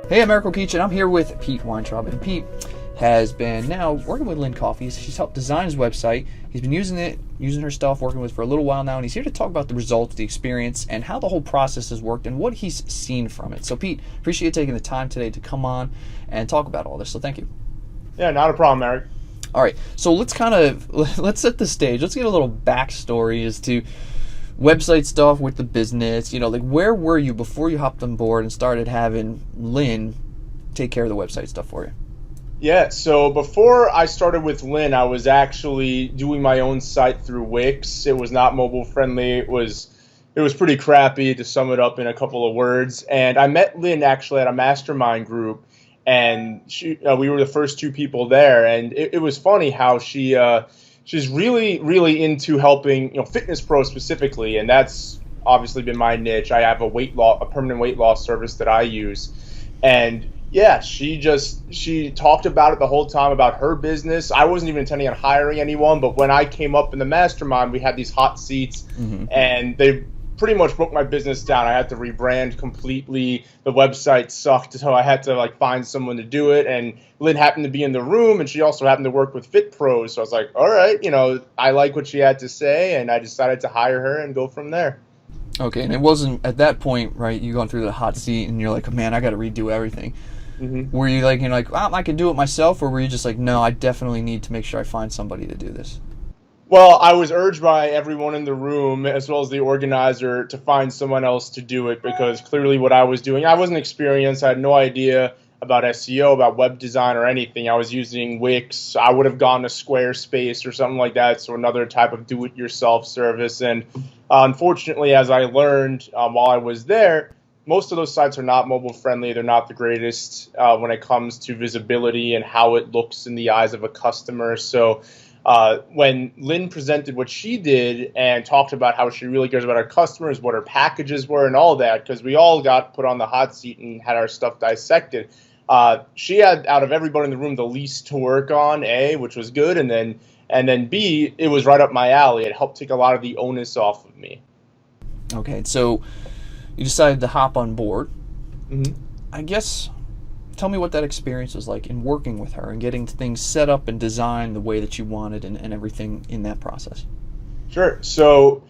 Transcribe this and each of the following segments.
Hey, I'm Eric O'Keefe, and I'm here with Pete Weintraub. And Pete has been now working with Lynn Coffey. She's helped design his website. He's been using her stuff, working with for a little while now, and he's here to talk about the results, the experience, and how the whole process has worked and what he's seen from it. So, Pete, appreciate you taking the time today to come on and talk about all this. So, thank you. Yeah, not a problem, Eric. All right, so let's set the stage. Let's get a little backstory as to website stuff with the business. Like where were you before you hopped on board and started having Lynn take care of the website stuff for you? Yeah, so before I started with Lynn, I was actually doing my own site through Wix. It was not mobile friendly. It was pretty crappy, to sum it up in a couple of words. And I met Lynn actually at a mastermind group, and we were the first two people there. And it was funny how she's really, really into helping, fitness pros specifically, and that's obviously been my niche. I have a permanent weight loss service that I use, and yeah, she talked about it the whole time about her business. I wasn't even intending on hiring anyone, but when I came up in the mastermind, we had these hot seats, and they pretty much broke my business down. I had to rebrand completely. The website sucked, so I had to find someone to do it. And Lynn happened to be in the room, and she also happened to work with Fit Pros. So I was like, all right, I like what she had to say, and I decided to hire her and go from there. Okay, and it wasn't at that point, right? You going through the hot seat, and you're like, man, I got to redo everything. Were you like, I can do it myself, or were you just like, no, I definitely need to make sure I find somebody to do this? Well, I was urged by everyone in the room, as well as the organizer, to find someone else to do it, because clearly what I was doing, I wasn't experienced. I had no idea about SEO, about web design, or anything. I was using Wix. I would have gone to Squarespace or something like that, so another type of do-it-yourself service. And unfortunately, as I learned while I was there, most of those sites are not mobile friendly. They're not the greatest when it comes to visibility and how it looks in the eyes of a customer. So when Lynn presented what she did and talked about how she really cares about her customers, what her packages were and all that, because we all got put on the hot seat and had our stuff dissected, she had, out of everybody in the room, the least to work on, A, which was good, and then B, it was right up my alley. It helped take a lot of the onus off of me. Okay, so you decided to hop on board. Mm-hmm. I guess, tell me what that experience was like in working with her and getting things set up and designed the way that you wanted and everything in that process. Sure. So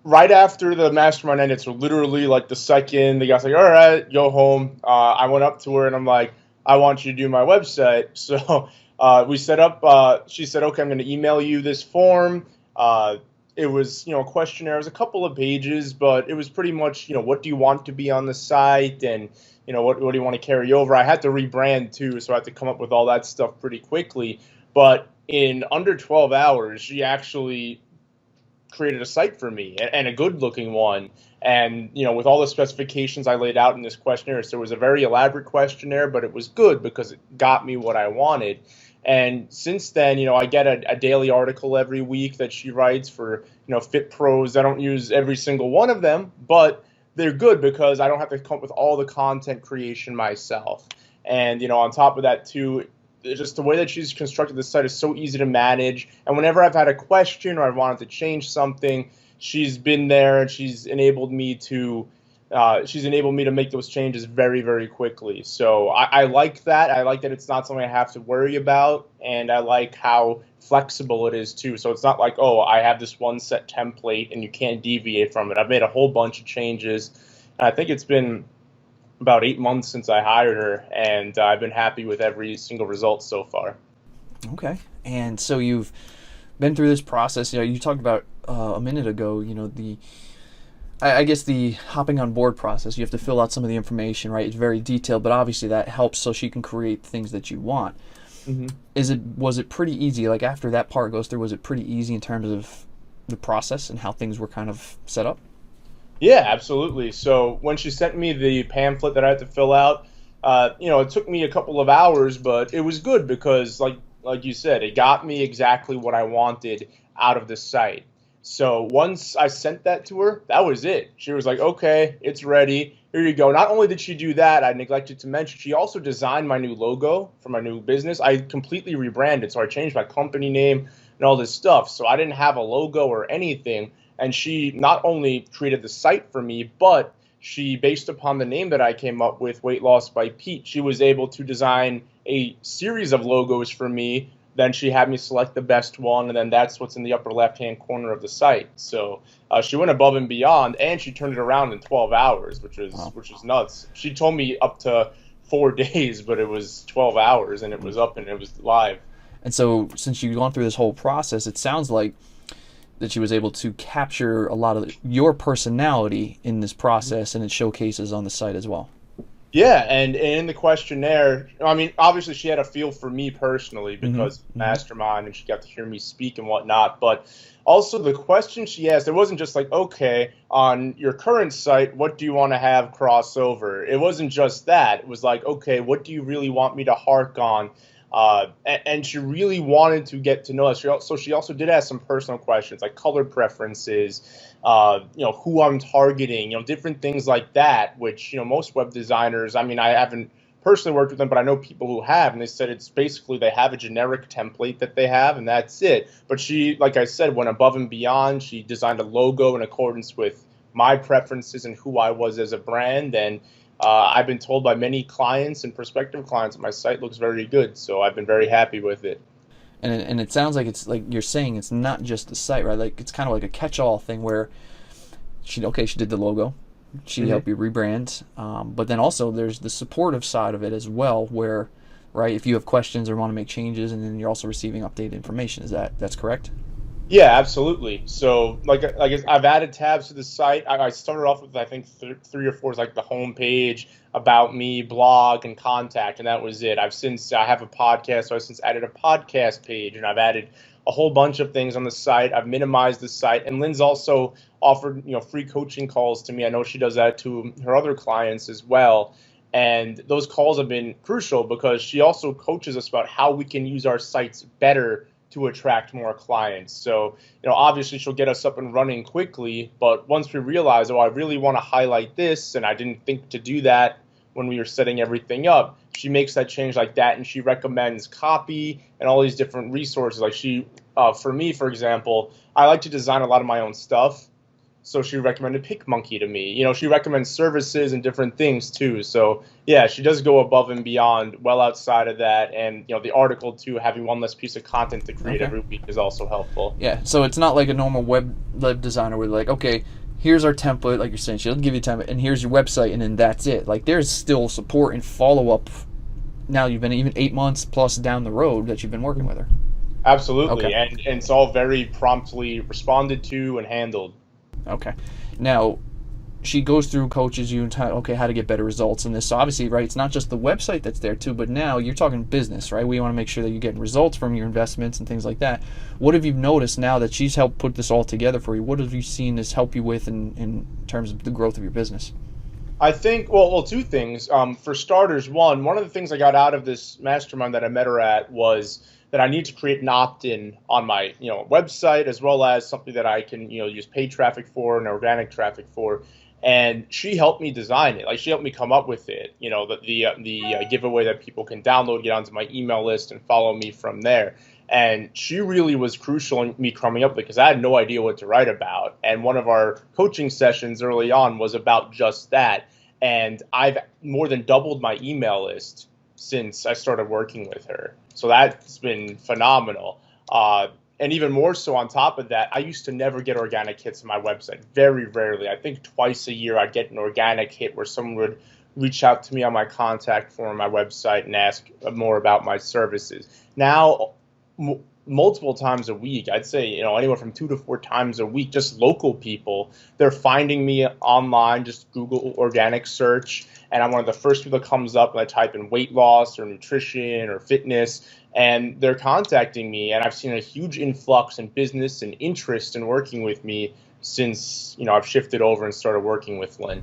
right after the mastermind ended, so literally like the second the guy's like, all right, go home, I went up to her and I'm like, I want you to do my website. So we set up, she said, okay, I'm going to email you this form. It was, a questionnaire. It was a couple of pages, but it was pretty much, what do you want to be on the site, and what do you want to carry over? I had to rebrand too, so I had to come up with all that stuff pretty quickly. But in under 12 hours, she actually created a site for me, and a good looking one. And, with all the specifications I laid out in this questionnaire. So it was a very elaborate questionnaire, but it was good because it got me what I wanted. And since then, I get a daily article every week that she writes for, Fit Pros. I don't use every single one of them, but they're good because I don't have to come up with all the content creation myself. And, on top of that, too, just the way that she's constructed the site is so easy to manage. And whenever I've had a question or I wanted to change something, she's been there and she's enabled me to make those changes very, very quickly. So I like that. I like that it's not something I have to worry about, and I like how flexible it is too. So it's not like, oh, I have this one set template and you can't deviate from it. I've made a whole bunch of changes. And I think it's been about 8 months since I hired her, and I've been happy with every single result so far. Okay, and so you've been through this process. You talked about a minute ago. I guess the hopping on board process. You have to fill out some of the information, right? It's very detailed, but obviously that helps so she can create things that you want. Was it pretty easy? Like after that part goes through, was it pretty easy in terms of the process and how things were kind of set up? Yeah, absolutely. So when she sent me the pamphlet that I had to fill out, it took me a couple of hours, but it was good because, like you said, it got me exactly what I wanted out of the site. So once I sent that to her, that was it. She was like, okay, it's ready. Here you go. Not only did she do that, I neglected to mention, she also designed my new logo for my new business. I completely rebranded, so I changed my company name and all this stuff. So I didn't have a logo or anything. And she not only created the site for me, but she, based upon the name that I came up with, Weight Loss by Pete, she was able to design a series of logos for me. Then she had me select the best one, and then that's what's in the upper left-hand corner of the site. So she went above and beyond, and she turned it around in 12 hours, which is nuts. She told me up to 4 days, but it was 12 hours, and it was up and it was live. And so, since you've gone through this whole process, it sounds like that she was able to capture a lot of your personality in this process, and it showcases on the site as well. Yeah, and in the questionnaire, I mean, obviously she had a feel for me personally because mastermind, and she got to hear me speak and whatnot. But also the question she asked, it wasn't just like, okay, on your current site, what do you want to have crossover? It wasn't just that. It was like, okay, what do you really want me to hark on? And she really wanted to get to know us. So she also did ask some personal questions like color preferences, who I'm targeting, different things like that, which, most web designers, I mean, I haven't personally worked with them, but I know people who have, and they said it's basically they have a generic template that they have, and that's it. But she, like I said, went above and beyond. She designed a logo in accordance with my preferences and who I was as a brand, and I've been told by many clients and prospective clients that my site looks very good, so I've been very happy with it. And it sounds like it's like you're saying it's not just the site, right? Like it's kind of like a catch-all thing where she did the logo, she helped you rebrand, but then also there's the supportive side of it as well, where, right, if you have questions or want to make changes, and then you're also receiving updated information. That's correct? Yeah, absolutely. So, like I've added tabs to the site. I started off with, I think, 3 or 4, like the home page, about me, blog, and contact, and that was it. I have a podcast, so I've since added a podcast page, and I've added a whole bunch of things on the site. I've minimized the site, and Lynn's also offered, free coaching calls to me. I know she does that to her other clients as well. And those calls have been crucial because she also coaches us about how we can use our sites better to attract more clients. So, obviously she'll get us up and running quickly, but once we realize, I really want to highlight this, and I didn't think to do that when we were setting everything up, she makes that change like that, and she recommends copy and all these different resources. Like for me, for example, I like to design a lot of my own stuff. So she recommended PicMonkey to me. She recommends services and different things too. So yeah, she does go above and beyond, well outside of that. And the article too, having one less piece of content to create every week is also helpful. Yeah. So it's not like a normal web designer where they're like, okay, here's our template, like you're saying, she'll give you a template, and here's your website, and then that's it. Like there's still support and follow up. Now you've been even 8 months plus down the road that you've been working with her. Absolutely. Okay. And it's all very promptly responded to and handled. Okay. Now, she goes through, coaches you, and how to get better results in this. So obviously, right, it's not just the website that's there too, but now you're talking business, right? We want to make sure that you're getting results from your investments and things like that. What have you noticed now that she's helped put this all together for you? What have you seen this help you with in terms of the growth of your business? I think, well, 2 things. For starters, one of the things I got out of this mastermind that I met her at was that I need to create an opt-in on my, website, as well as something that I can, use paid traffic for and organic traffic for. And she helped me design it. Like she helped me come up with it. The giveaway that people can download, get onto my email list, and follow me from there. And she really was crucial in me coming up with it because I had no idea what to write about. And one of our coaching sessions early on was about just that. And I've more than doubled my email list since I started working with her. So that's been phenomenal. And even more so on top of that, I used to never get organic hits on my website. Very rarely. I think twice a year I'd get an organic hit where someone would reach out to me on my contact form on my website and ask more about my services. Now, multiple times a week, I'd say, anywhere from 2 to 4 times a week, just local people, they're finding me online, just Google organic search, and I'm one of the first people that comes up when I type in weight loss or nutrition or fitness, and they're contacting me, and I've seen a huge influx in business and interest in working with me since, I've shifted over and started working with Lynn.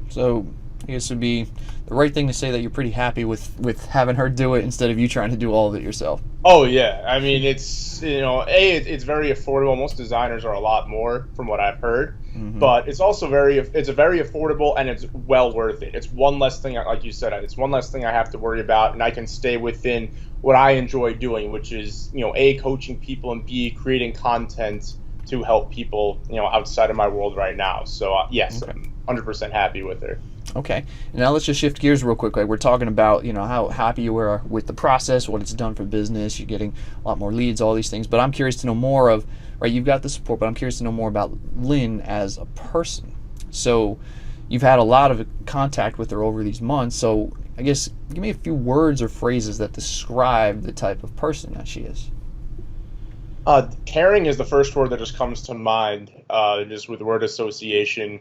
So I guess it would be the right thing to say that you're pretty happy with having her do it instead of you trying to do all of it yourself. Oh yeah, I mean it's it's very affordable. Most designers are a lot more from what I've heard, but it's also very affordable, and it's well worth it. It's one less thing, like you said, it's one less thing I have to worry about, and I can stay within what I enjoy doing, which is A, coaching people, and B, creating content to help people outside of my world right now. So yes, I'm 100% happy with her. Okay. Now let's just shift gears real quick. Like we're talking about, how happy you were with the process, what it's done for business. You're getting a lot more leads, all these things. But I'm curious to know more of, right, you've got the support, but I'm curious to know more about Lynn as a person. So you've had a lot of contact with her over these months. So I guess give me a few words or phrases that describe the type of person that she is. Caring is the first word that just comes to mind, just with word association.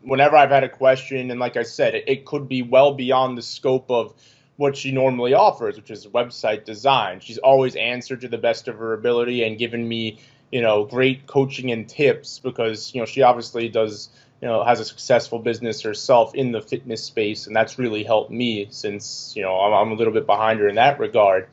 Whenever I've had a question, and like I said, it could be well beyond the scope of what she normally offers, which is website design. She's always answered to the best of her ability and given me, great coaching and tips because, she obviously does, has a successful business herself in the fitness space, and that's really helped me since, I'm a little bit behind her in that regard.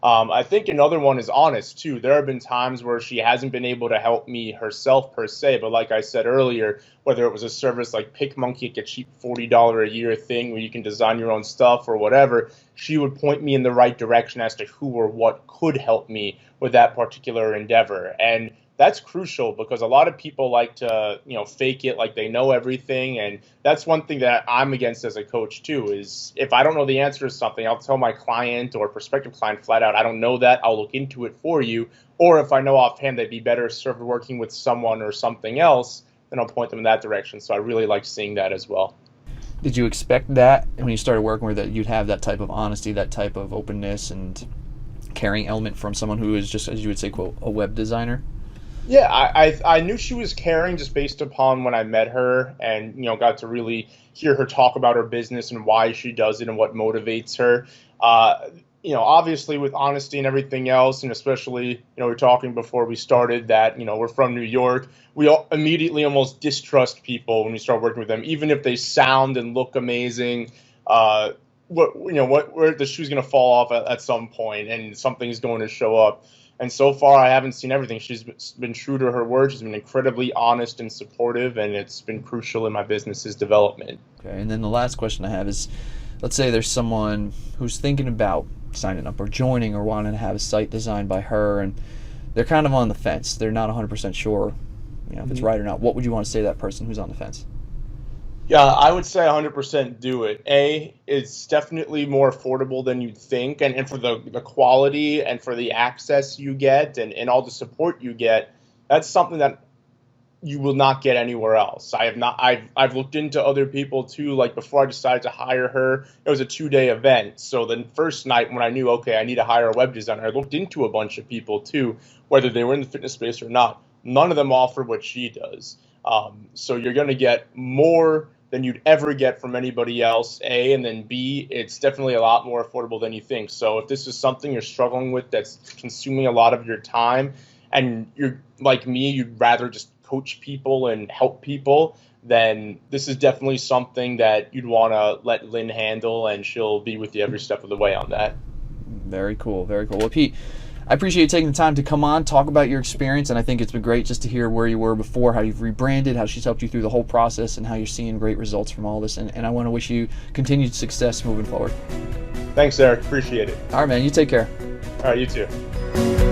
I think another one is honest too. There have been times where she hasn't been able to help me herself per se, but like I said earlier, whether it was a service like PickMonkey, like a cheap $40 a year thing where you can design your own stuff or whatever, she would point me in the right direction as to who or what could help me with that particular endeavor. And that's crucial because a lot of people like to, fake it like they know everything. And that's one thing that I'm against as a coach too, is if I don't know the answer to something, I'll tell my client or prospective client flat out, I don't know that, I'll look into it for you. Or if I know offhand they'd be better served working with someone or something else, then I'll point them in that direction. So I really like seeing that as well. Did you expect that when you started working with it, you'd have that type of honesty, that type of openness and caring element from someone who is just, as you would say, quote, a web designer? Yeah, I knew she was caring just based upon when I met her and, got to really hear her talk about her business and why she does it and what motivates her. Obviously with honesty and everything else, and especially, we were talking before we started that, we're from New York. We all immediately almost distrust people when we start working with them, even if they sound and look amazing. Where the shoe's going to fall off at some point and something's going to show up. And so far, I haven't seen everything. She's been true to her word. She's been incredibly honest and supportive, and it's been crucial in my business's development. Okay, and then the last question I have is, let's say there's someone who's thinking about signing up or joining or wanting to have a site designed by her, and they're kind of on the fence. They're not 100% sure, if it's right or not. What would you want to say to that person who's on the fence? Yeah, I would say 100% do it. It's definitely more affordable than you'd think. And for the quality and for the access you get and all the support you get, that's something that you will not get anywhere else. I've looked into other people too. Like before I decided to hire her, it was a 2-day event. So the first night when I knew, okay, I need to hire a web designer, I looked into a bunch of people too, whether they were in the fitness space or not. None of them offer what she does. So you're going to get more than you'd ever get from anybody else, A, and then B, it's definitely a lot more affordable than you think. So if this is something you're struggling with that's consuming a lot of your time and you're like me, you'd rather just coach people and help people, then this is definitely something that you'd want to let Lynn handle, and she'll be with you every step of the way on that. Very cool, very cool. Well, Pete, I appreciate you taking the time to come on, talk about your experience, and I think it's been great just to hear where you were before, how you've rebranded, how she's helped you through the whole process, and how you're seeing great results from all this. And I want to wish you continued success moving forward. Thanks, Eric. Appreciate it. All right, man. You take care. All right, you too.